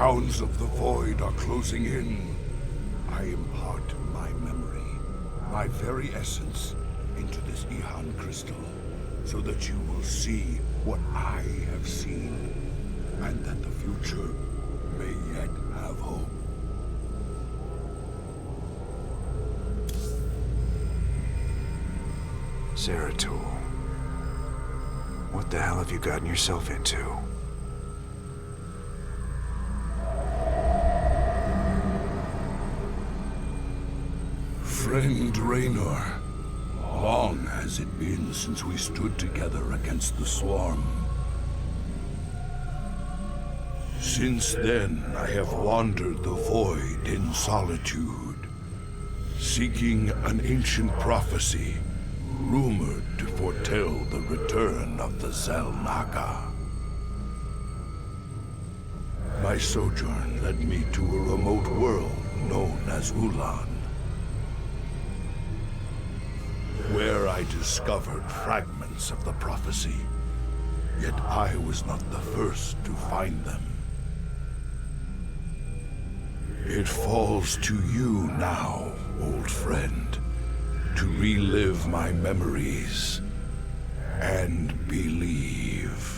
hounds of the void are closing in, I impart my memory, my very essence, into this Ihan crystal, so that you will see what I have seen, and that the future may yet have hope. Zeratul, what the hell have you gotten yourself into? Friend Raynor, long has it been since we stood together against the Swarm. Since then, I have wandered the void in solitude, seeking an ancient prophecy rumored to foretell the return of the Xel'Naga. My sojourn led me to a remote world known as Ulan, where I discovered fragments of the prophecy, yet I was not the first to find them. It falls to you now, old friend, to relive my memories and believe.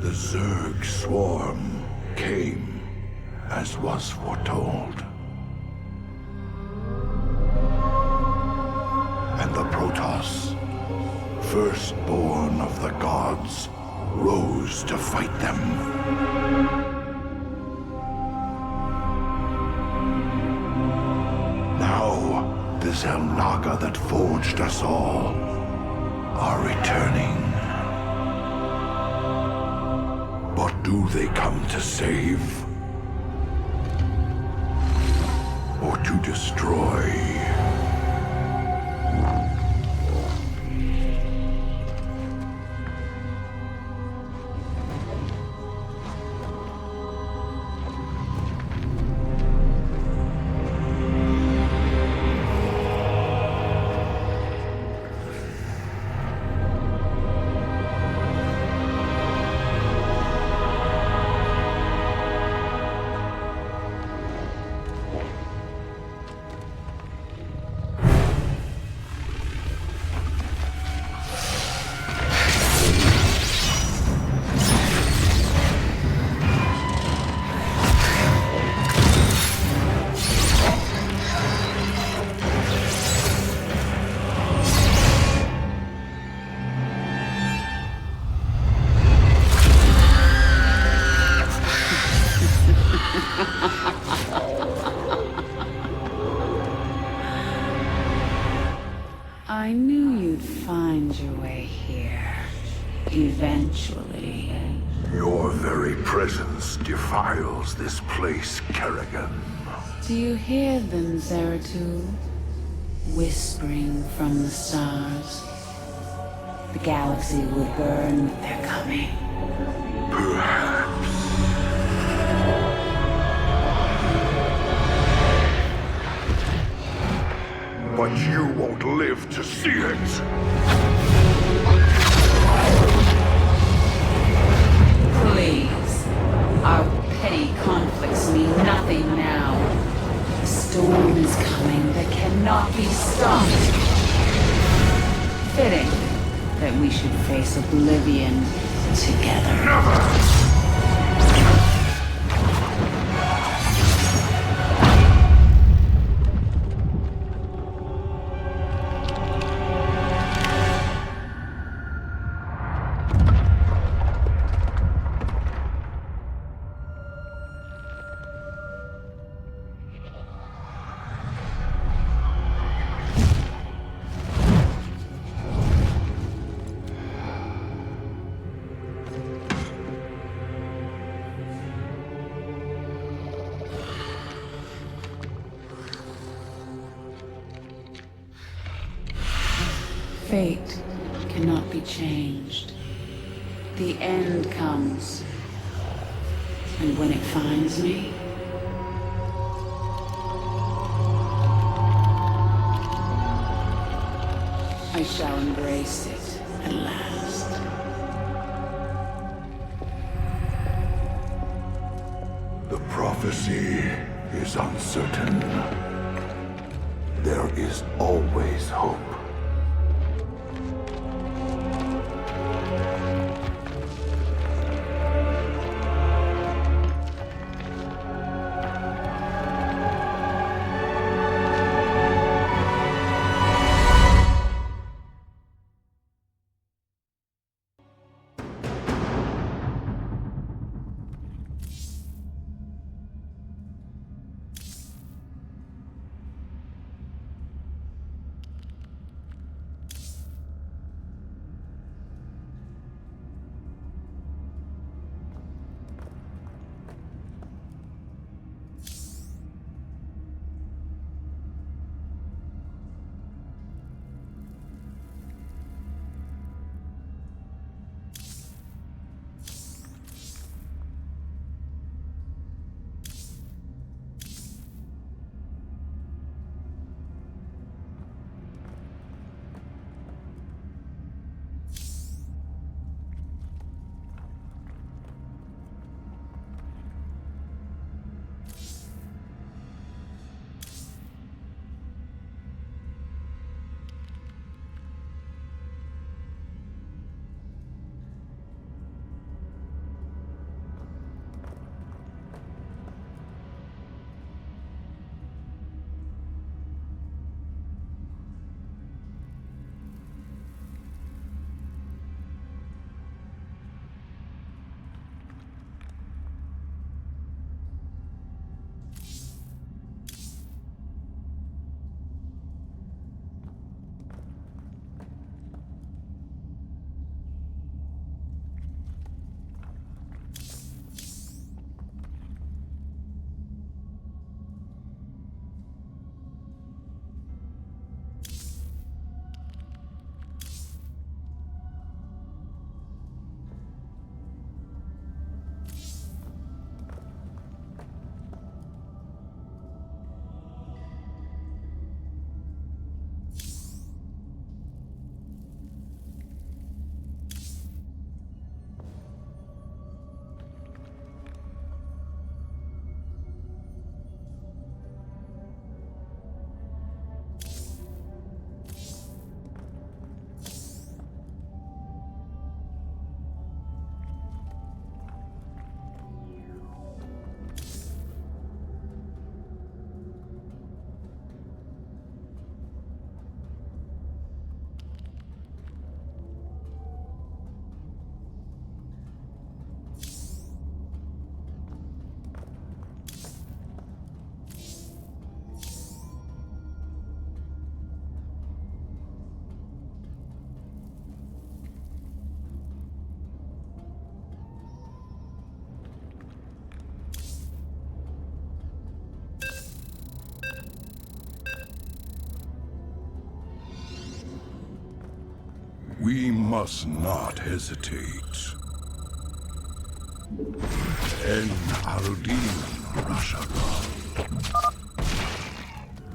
The Zerg swarm came, as was foretold. And the Protoss, firstborn of the gods, rose to fight them. Now, the Xel'Naga that forged us all are returning. But do they come to save? Or to destroy? I knew you'd find your way here. Eventually. Your very presence defiles this place, Kerrigan. Do you hear them, Zeratul? Whispering from the stars. The galaxy will burn with their coming. Perhaps. But you won't live to see it! Please. Our petty conflicts mean nothing now. The storm is coming that cannot be stopped. Fitting that we should face oblivion together. Never! fate cannot be changed. The end comes. And when it finds me, I shall embrace it at last. The prophecy is uncertain. There is always hope. We must not hesitate. En Arudin Rashagal.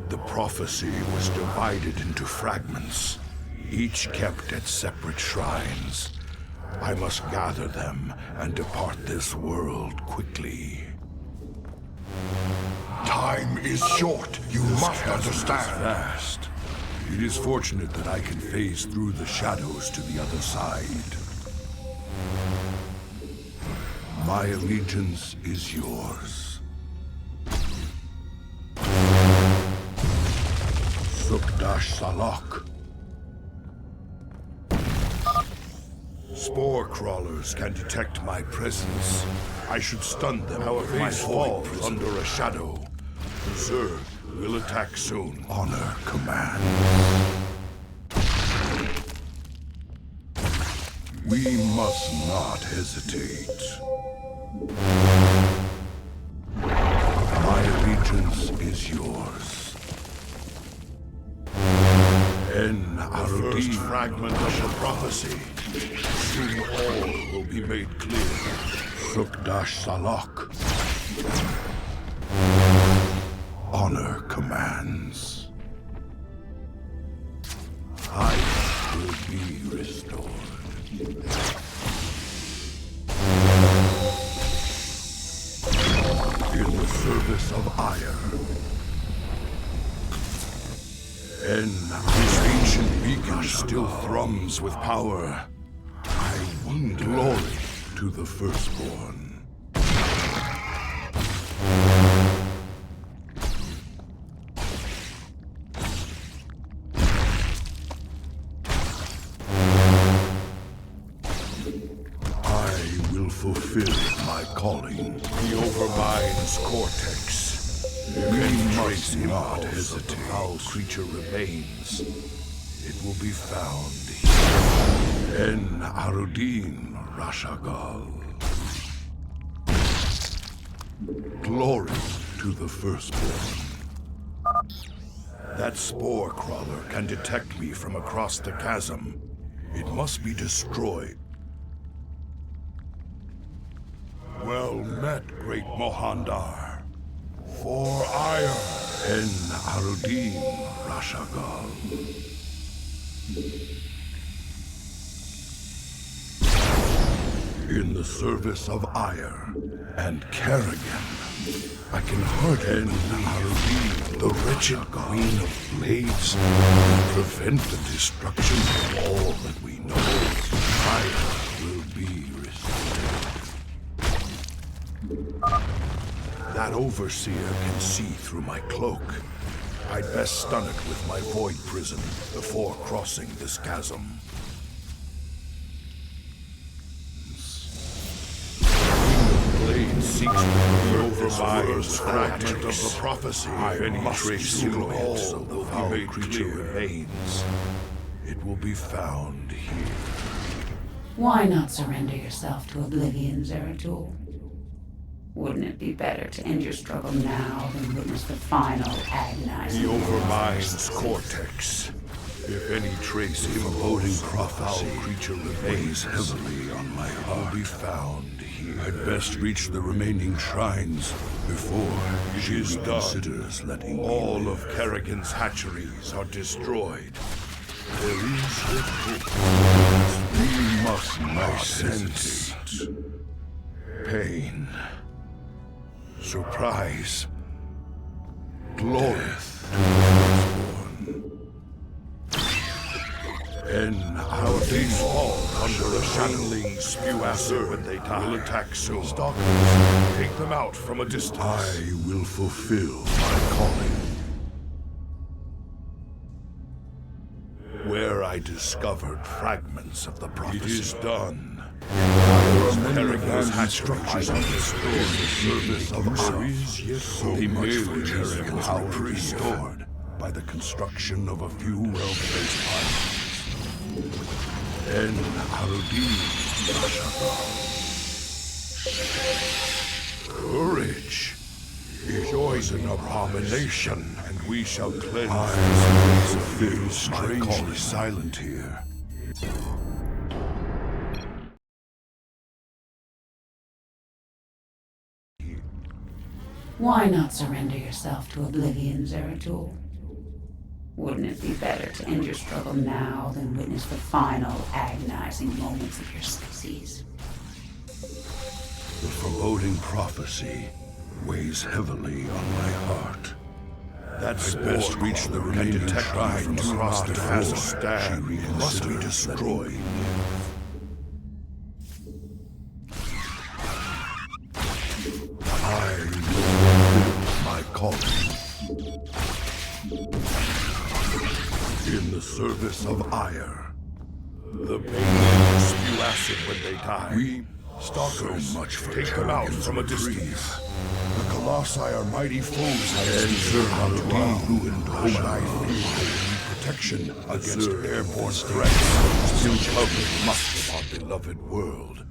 The prophecy was divided into fragments, each kept at separate shrines. I must gather them and depart this world quickly. Time is short. You must understand. Fast. It is fortunate that I can phase through the shadows to the other side. My allegiance is yours. Sukdash Salak. Spore crawlers can detect my presence. I should stun them. However, my fall under a shadow. Sir, we'll attack soon. Honor commands. We must not hesitate. My allegiance is yours. The first fragment of the prophecy. Soon all will be made clear. Sukdash Salak. Honor commands. I will be restored. In the service of ire. This ancient beacon still thrums with power. I wonder. Glory to the firstborn. I will fulfill my calling. The Overmind's cortex. We must not hesitate. How creature remains. It will be found here. En Arudin Rashagal. Glory to the firstborn. That spore crawler can detect me from across the chasm. It must be destroyed. Well met, great Mohandar. For ire. En Arudin Rashagal. In the service of ire and Kerrigan, I can hardly Arudin, the wretched queen of blades, prevent the destruction of all that we know. Ire will be restored. That overseer can see through my cloak. I'd best stun it with my void prison before crossing this chasm. Blade seeks to Overmind's fragment of the prophecy. Any trace of all will be made clear remains. It will be found here. Why not surrender yourself to oblivion, Zeratul? Wouldn't it be better to end your struggle now than witness the final agonizing? The Overmind's cortex. If any trace of foreboding prophecy creature remains heavily on my heart, will be found here. I'd best reach the remaining shrines before she considers letting all of Kerrigan's hatcheries are destroyed. There is hope. We must not hesitate. Pain. Surprise. Glory. And our days fall under a shattling spew acid when they die. Will attack soon. Stalkers, take them out from a distance. I will fulfill my calling. Where I discovered fragments of the prophecy. It is done. Kerrigan's hatcheries are destroyed in the service of ours. Yet so he merely Kerrigan's power restored by the construction of a few well-placed pilots. En Arudin Courage is yours an abomination, and we shall cleanse the fear strangely silent here. Why not surrender yourself to oblivion, Zeratul? Wouldn't it be better to end your struggle now than witness the final agonizing moments of your species? The foreboding prophecy weighs heavily on my heart. I'd best reach the remaining shrine from across the chasm. She must be destroyed. I will fulfill my calling. In the service of ire. The pain spew acid when they die. We stalkers so much for take them out from a distance. The Colossi are mighty foes and ruined home protection against airborne threats. Still covered much of our beloved world.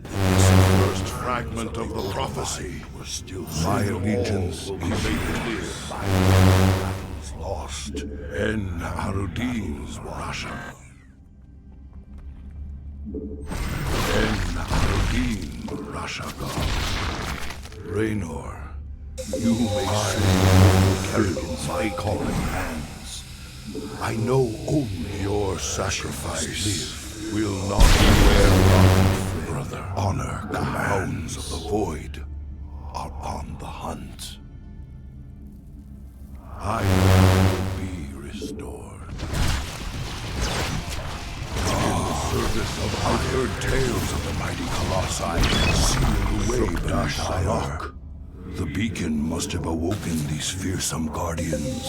This first fragment of the prophecy was still my allegiance will be made clear by battles lost. En Arudin's Rasha. En Arudin Rashaga. Raynor, you may carry my calling hands. I know only your sacrifice will not be where, brother. Honor, the hounds of the void are on the hunt. I will be restored. In the service of I heard tales of the mighty colossi sealed away beneath Salok. The beacon must have awoken these fearsome guardians.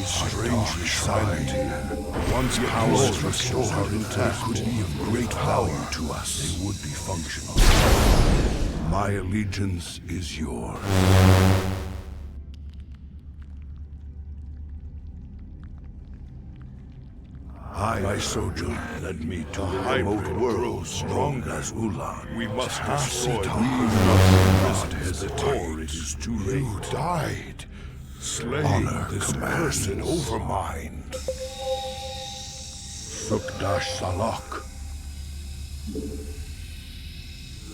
Strangely silent. Once powers restored intact could be of great value to us. They would be functional. My allegiance is yours. My sojourn led me to the remote world strong as Ulan. We must destroy the not hesitate. It is too late. You died, slaying this person overmind. Sukdash Salak.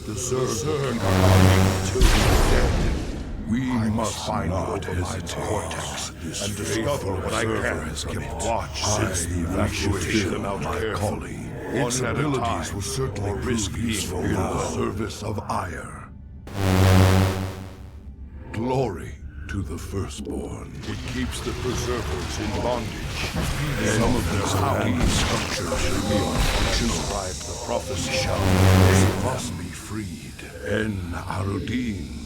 The Zerg are till he's dead. We must not hesitate and discover what I can watch since the evacuation them out carefully. Its abilities will certainly risk useful in the service of Ire. Glory to the firstborn. It keeps the preservers in bondage. Some of their howling structures should be unfunctional. The prophecy they must be freed. En Arudin.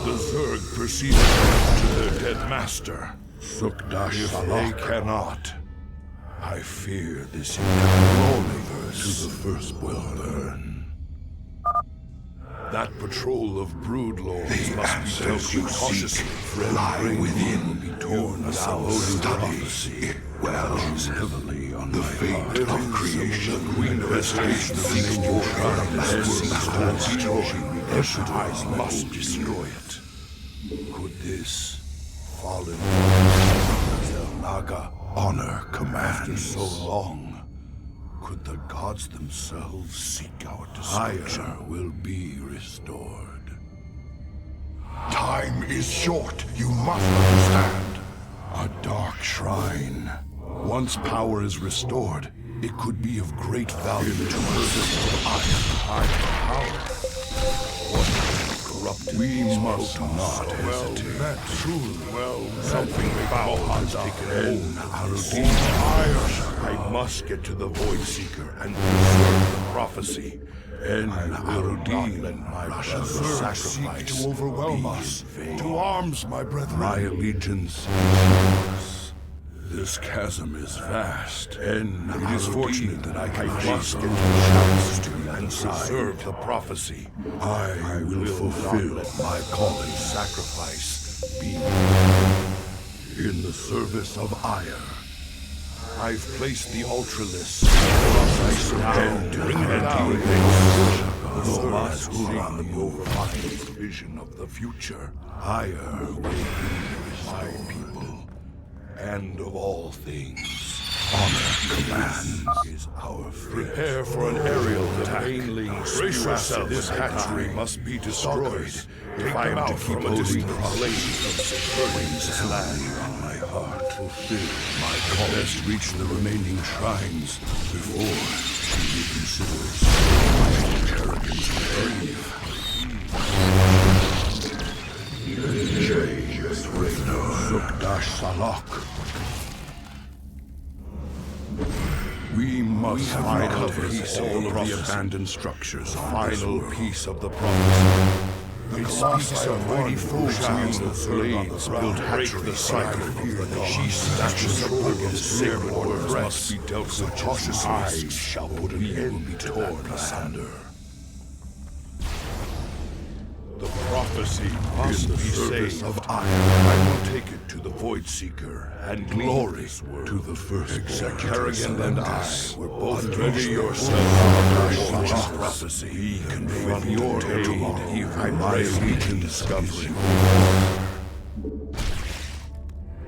The Zerg proceed to their dead master. Sukdash if they cannot, I fear this entire universe to the first will burn. That patrol of brood lords must be dealt with cautiously. Lie within, be torn down. Study it well. Heavily on the fate of creation. Queen of Estation seeks to burn this eyes must destroy it. Could this fallen Naga honor command? After so long, could the gods themselves seek our destruction? Ire will be restored. Time is short, you must understand. A dark shrine. Once power is restored, it could be of great value to us. Power. We must not hesitate. That truly, something foul has taken hold. I must get to the Void Seeker and preserve the prophecy. And Arudin and my brother seek to overwhelm us. To arms, my brethren. My allegiance is yours. This chasm is vast, and it is fortunate that I can just get to the shadows to and preserve the prophecy. I will fulfill my calling. Sacrifice be in the service of Ire. I've placed the Ultralisk across and bring it down. The last on the overminds vision of the future. Ire will be my people. And of all things, honor command is our fate. Prepare for an aerial attack. Brace yourself. This hatchery must be destroyed. If I am to keep those flames of this land on my heart, fulfill my call. Best reach the remaining shrines before she reconsiders my arrogance grave. Jim Raynor, Sukdash Salak. We must find a piece of all of the abandoned structures. Final piece of the promise. It speaks of mighty foes wield of blades, built hatchery the cycle of the she snatches the sacred words must be dealt with cautiously. I shall put an end to torn asunder. The prophecy must be saved. Of Ire, I will take it to the Void Seeker and glory to the first. Kerrigan and I were both ready yourself on the prophecy. We confront your aid. I pray we can discover.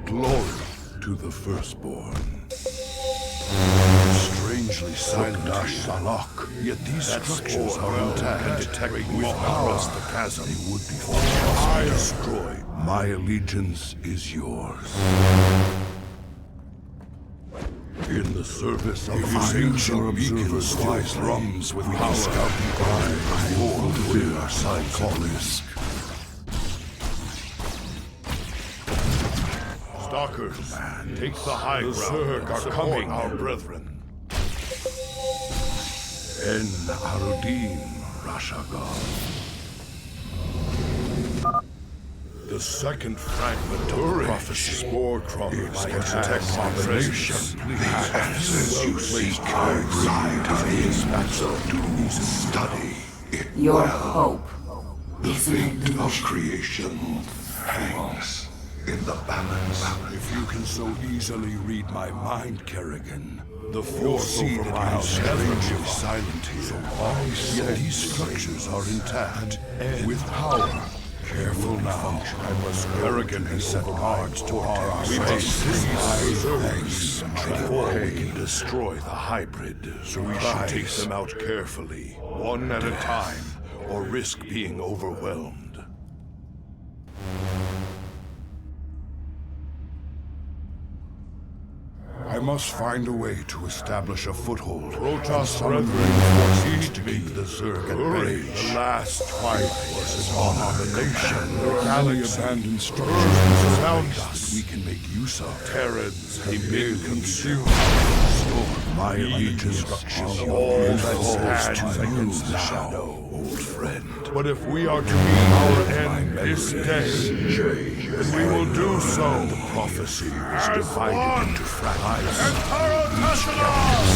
Glory to the firstborn. Strangely silent Salak, yet these structures are intact and detect with power across the chasm. They would be I destroy. My allegiance is yours. In the service of ancient observers flies drums with power. Scout the eye of fulfill our psychologists. Stalkers, take the high ground. The Zerg are coming, our brethren. En Arudim, Rashagal. The second fragment of the prophecy. Spore crawlers can detect combination. As you seek our right of his absolute study it Your well. hope The is an fate of illusion. creation hangs in the balance. If you can so easily read my mind, Kerrigan, the force over my strangely silent here. Yet these structures are intact, with power. Careful now. Kerrigan has set guards to our space. We must seize those before we can destroy the hybrid. So we should take them out carefully, one at a time, or risk being overwhelmed. I must find a way to establish a foothold. Protoss brethren, to keep the Zerg at bay. The last twilight was on the nation. Their galley abandoned structures around us we can make use of. Terrans have been consumed. My allegiance structures all that stands against the shadow, old friend. But if we are to meet our end this day, then we will do so. The prophecy is divided into fragments. Each carries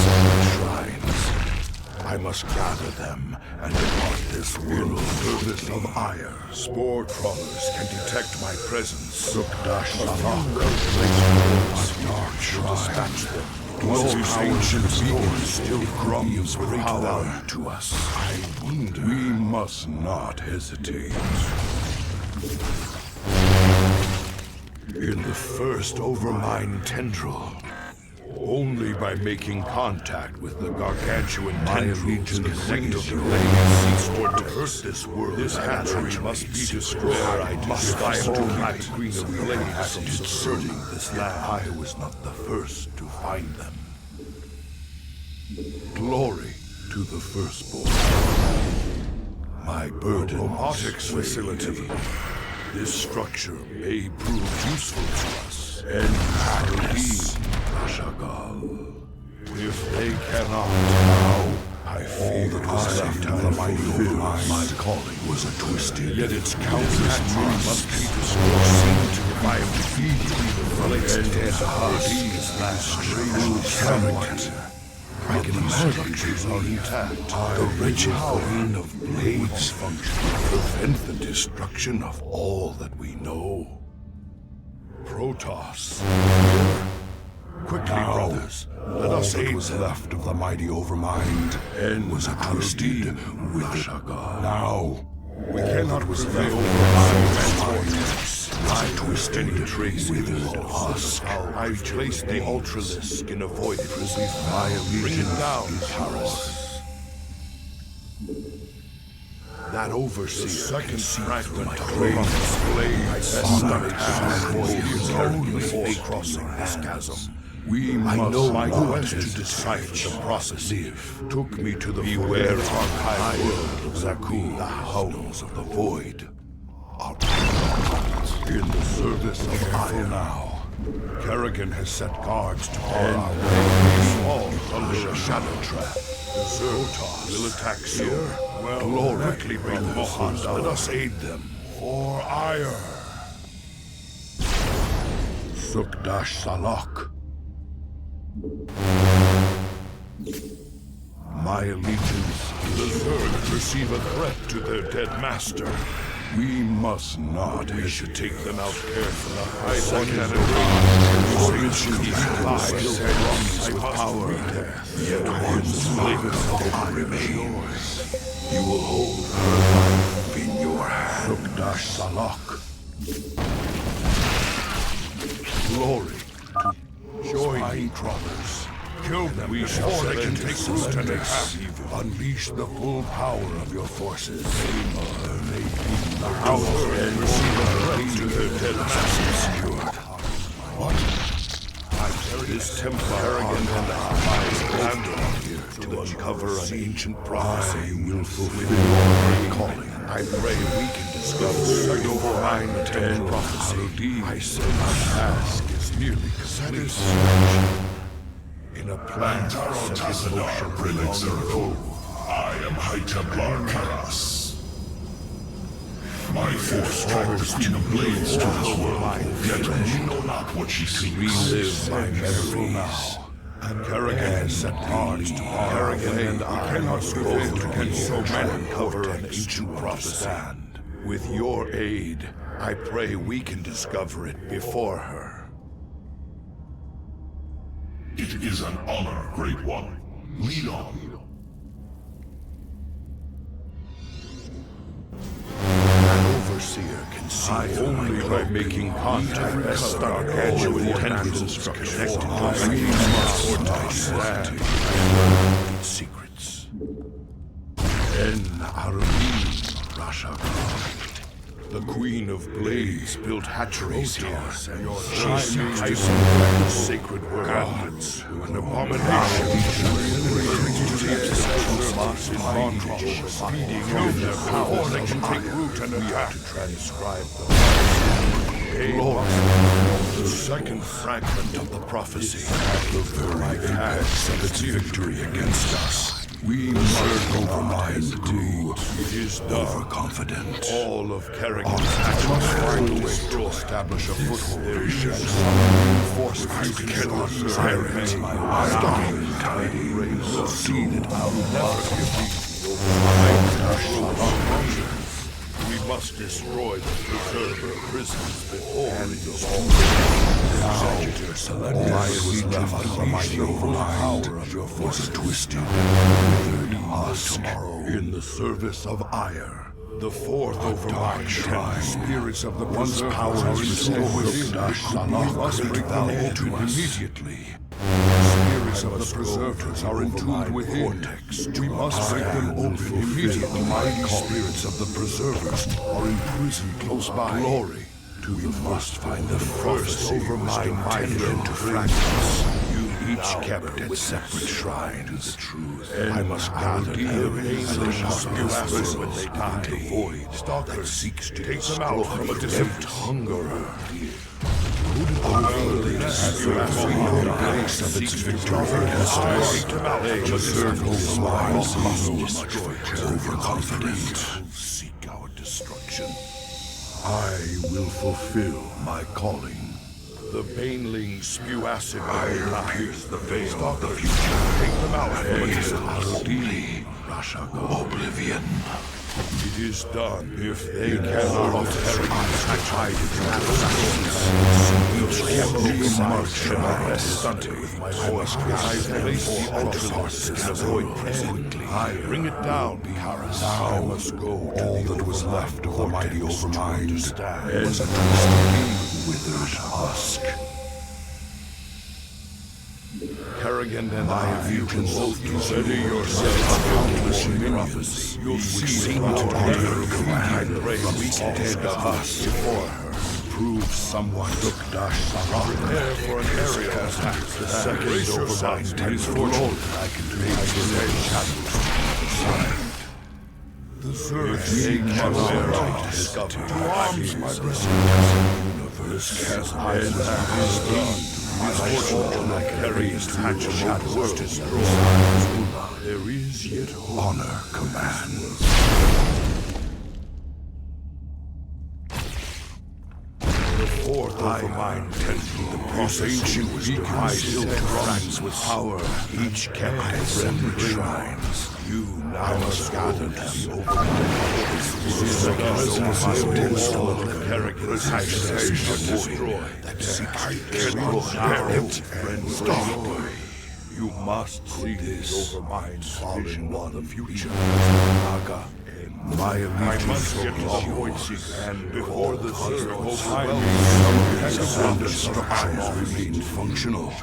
separate shrines. I must gather them and depart this world. Service of ire. Spore crawlers can detect my presence. Sukdash Salak places dark shrines. Dispatch them. Once ancient beacon still grums with power to us. I wonder. We must not hesitate. In the first Overmind tendril, only by making contact with the gargantuan tendrils connected to legacy or to hurt this world. This hatchery must be destroyed. I must my Queen of Blades from subverting this land. I was not the first to find them. Glory to the firstborn. My burden robotics facility. This structure may prove useful to us. And Rashagal. If they cannot now, I fear that was left of the mighty Overmind. My calling was a twisted. Yet its countless moons must be destroyed if I am defeated. The dead Hades last strange the structures are intact. The wretched Queen of Blades function prevent the destruction of all that we know. Protoss. Quickly, brothers, let us aid was left of the mighty Overmind and was twisted with Rashagal. Now, we cannot prevail over I twisted the trace with husk. I placed the Ultralisk in a void prison. My allegiance down, Paris. That overseer, the second fragment of blade, crossing this chasm. We must. My quest to decipher the process took me to the beware archive world of Zaku, the hounds of the void. In the service of Ire now, Kerrigan has set guards to bar our way. All under a shadow trap. The Zerg will attack soon. Glory, quickly bring Mohan down. Let us aid them. For Ire. Sukdash Salak. My allegiance. The Zerg perceive a threat to their dead master. We must not. We should take them out carefully. I second with power. Yet one's life remains. You will hold her life in your hand. Sukdash Salak. Glory to crawlers. Kill them before they can take root and have unleash the full power of your forces. The power and receive to their dead masters. What? This Templar arrogant and I here to uncover an ancient prophecy. I will fulfill your calling. I pray we can discover your divine ten prophecy. I say my task is nearly complete. In a plan Tarotazadar prelates Zeratul. I am High Templar Karas. My force travels between the blades to this world, yet you know not what she seeks. Relive my memories. Kerrigan has set hearts to Kerrigan and I cannot prevail against so many uncover an ancient prophecy. With your aid, I pray we can discover it before her. It is an honor, Great One. Lead on. Overseer can see only by making contact with StarCraft intelligence connected to we must understand secrets. En Armin Rashaka. The Queen of Blades built hatcheries here. She seeks to the sacred gods, an abomination to take the lost in bondage, feeding on their power that can take root and attack. To transcribe the glory, the second fragment of the prophecy, the very apex of its victory against us. We must overmind too. It is overconfident. All of Kerrigan's actions find a way to establish a foothold. There is some reinforcements you cannot inherit. My dying tiny race will see that I'll never give you. We must destroy the preserver prisons before it is all I was left for my power of your force twisted, withered husk in the service of ire. The fourth overmind shrine, spirits of the one's power is restored within us. We must break them open immediately. Spirits of the preservers are entombed within. We must break them open immediately. Mighty spirits of the preservers are imprisoned close by. Glory to we must find the first overmind tender into fragments. You each kept at separate shrines. And I must gather their angels when they die. The void that seeks to take them out from a distant hungerer. The grace of its victory against us. Eternal smiles overconfident. Seek our destruction. I will fulfill my calling. The banelings spew acid. I pierce the veil of the future. Take them out from a distant oblivion. It is done. If they cannot hide each march and I rest stunted with my voice. I place the ultra-horses and avoid presently. I bring it down, Karas. Now I must go to all that was left of the mighty overmind. And was a withered husk. Kerrigan and I have you can both consider yourselves countless minions. You'll see to honor command from each dead of us before her. Prove someone took Dash prepare for an aerial attack. The second overmind takes glory. I can face his head shadows. The surge cannot discover. To arms, my brother. This chasm is done. Misfortune I carry his hatch of shadows destroyed. There is yet honor commands. The fourth overmind tends the process ancient beacons built fragments with power, each kept at separate shrines. You now must gather to the overmind. This is against the Kerrigan's hatch destroyed. That seeks to stop. You must see these overminds vision of the future. Naga. My allegiance is yours, and before the circle, some of these destructions remain functional.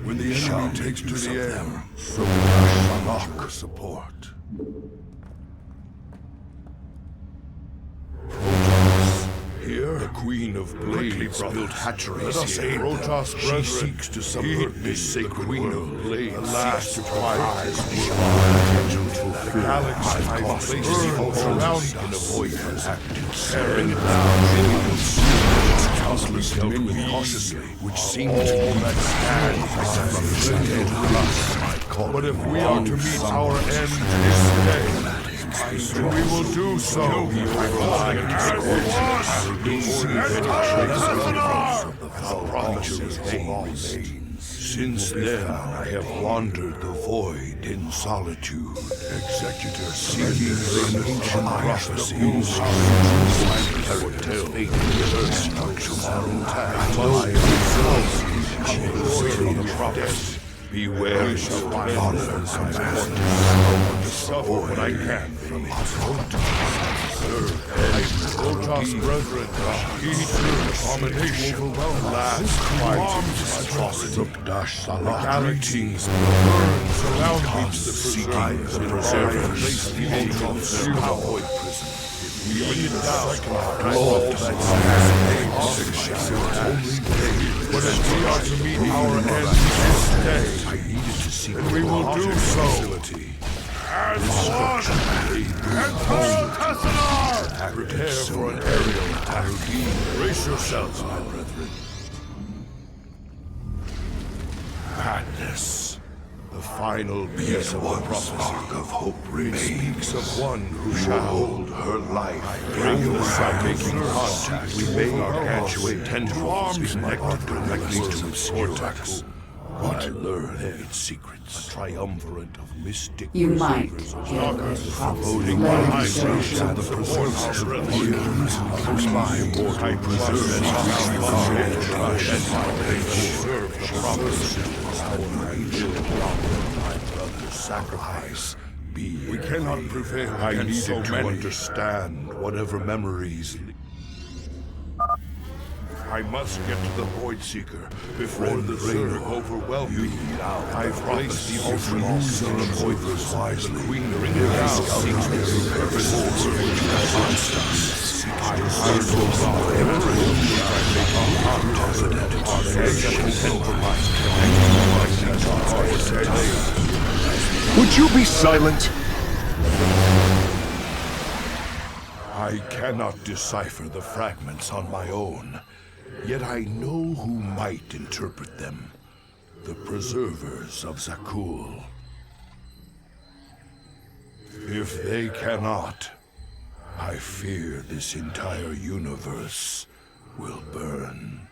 When the enemy takes to the air, so does Salak support. Here, the Queen of Blades built hatcheries. Let us aid Protoss, brethren. She seeks to subvert this sacred Queen of Blades. Alas, to quiet the galaxy has placed all around and avoid her active tearing it down. Countless dominion cautiously, which seem to be that stands. But if we are to meet our end this day, then we will do so. Since then, I have wandered the void in solitude. Executor seeking the ancient prophecies. Tell fate the prophets. Beware of violence and suffer what I can from it. Protoss brethren, heed the abomination. Last atrocity. The galaxies burn surrounding the seeking the preservers. The Protoss avoid prison. We bring it down. Lord, but if we are to meet our end this day, I needed to see and we will do so. As one! Prepare for an aerial attack. Brace yourselves, my brethren. Madness. The final piece of the prophecy of hope speaks of one who shall hold her life. Bring the sun, making contact. We may arcantuate tendrils connected directly to its vortex. But I learn its secrets. A triumvirate of mystic You might preservers give promoting the high of the preservers of the years. My immortal preservers serve the prophecy. My brother's sacrifice. We cannot prevail. I needed to understand whatever memories. I must get to the Void Seeker before the Zerg overwhelm me. I've placed the ultra-user of Voiders wisely. Queen bring it down. Would you be silent? I cannot decipher the fragments on my own. Yet I know who might interpret them. The preservers of Zakul. If they cannot, I fear this entire universe will burn.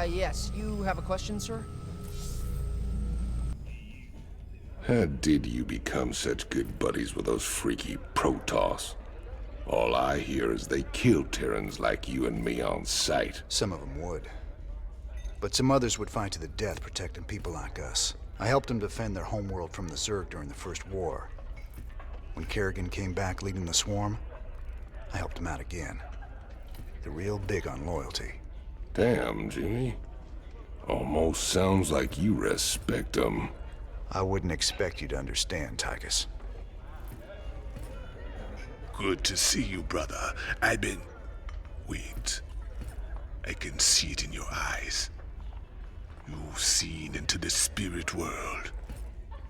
Yes, you have a question, sir? How did you become such good buddies with those freaky Protoss? All I hear is they kill Terrans like you and me on sight. Some of them would. But some others would fight to the death protecting people like us. I helped them defend their homeworld from the Zerg during the First War. When Kerrigan came back leading the swarm, I helped him out again. They're real big on loyalty. Damn, Jimmy. Almost sounds like you respect them. I wouldn't expect you to understand, Tychus. Good to see you, brother. Wait. I can see it in your eyes. You've seen into the spirit world.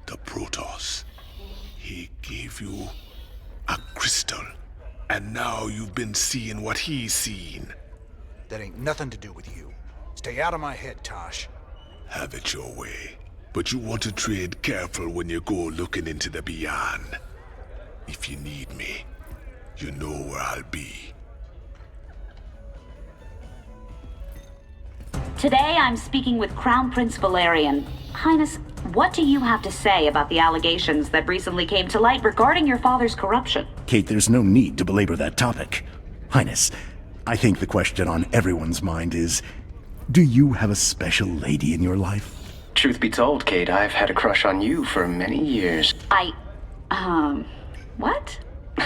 The Protoss. He gave you a crystal. And now you've been seeing what he's seen. That ain't nothing to do with you. Stay out of my head, Tosh. Have it your way. But you want to tread careful when you go looking into the beyond. If you need me, you know where I'll be. Today I'm speaking with Crown Prince Valerian. Highness, what do you have to say about the allegations that recently came to light regarding your father's corruption? Kate, there's no need to belabor that topic. Highness, I think the question on everyone's mind is, do you have a special lady in your life? Truth be told, Kate, I've had a crush on you for many years. What?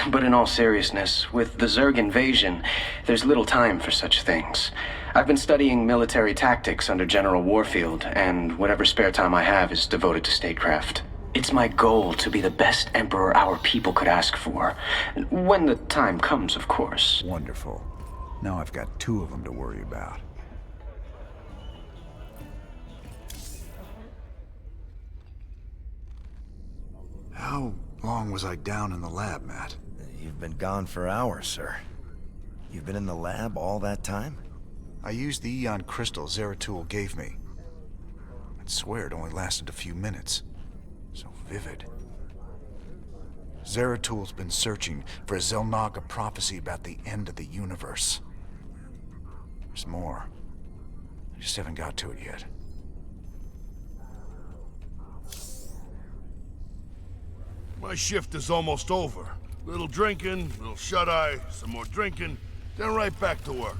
But in all seriousness, with the Zerg invasion, there's little time for such things. I've been studying military tactics under General Warfield, and whatever spare time I have is devoted to statecraft. It's my goal to be the best emperor our people could ask for. When the time comes, of course. Wonderful. Now I've got 2 of them to worry about. How long was I down in the lab, Matt? You've been gone for hours, sir. You've been in the lab all that time? I used the Eon crystal Zeratul gave me. I'd swear it only lasted a few minutes. So vivid. Zeratul's been searching for a Zelnaga prophecy about the end of the universe. There's more. I just haven't got to it yet. My shift is almost over. Little drinking, little shut-eye, some more drinking, then right back to work.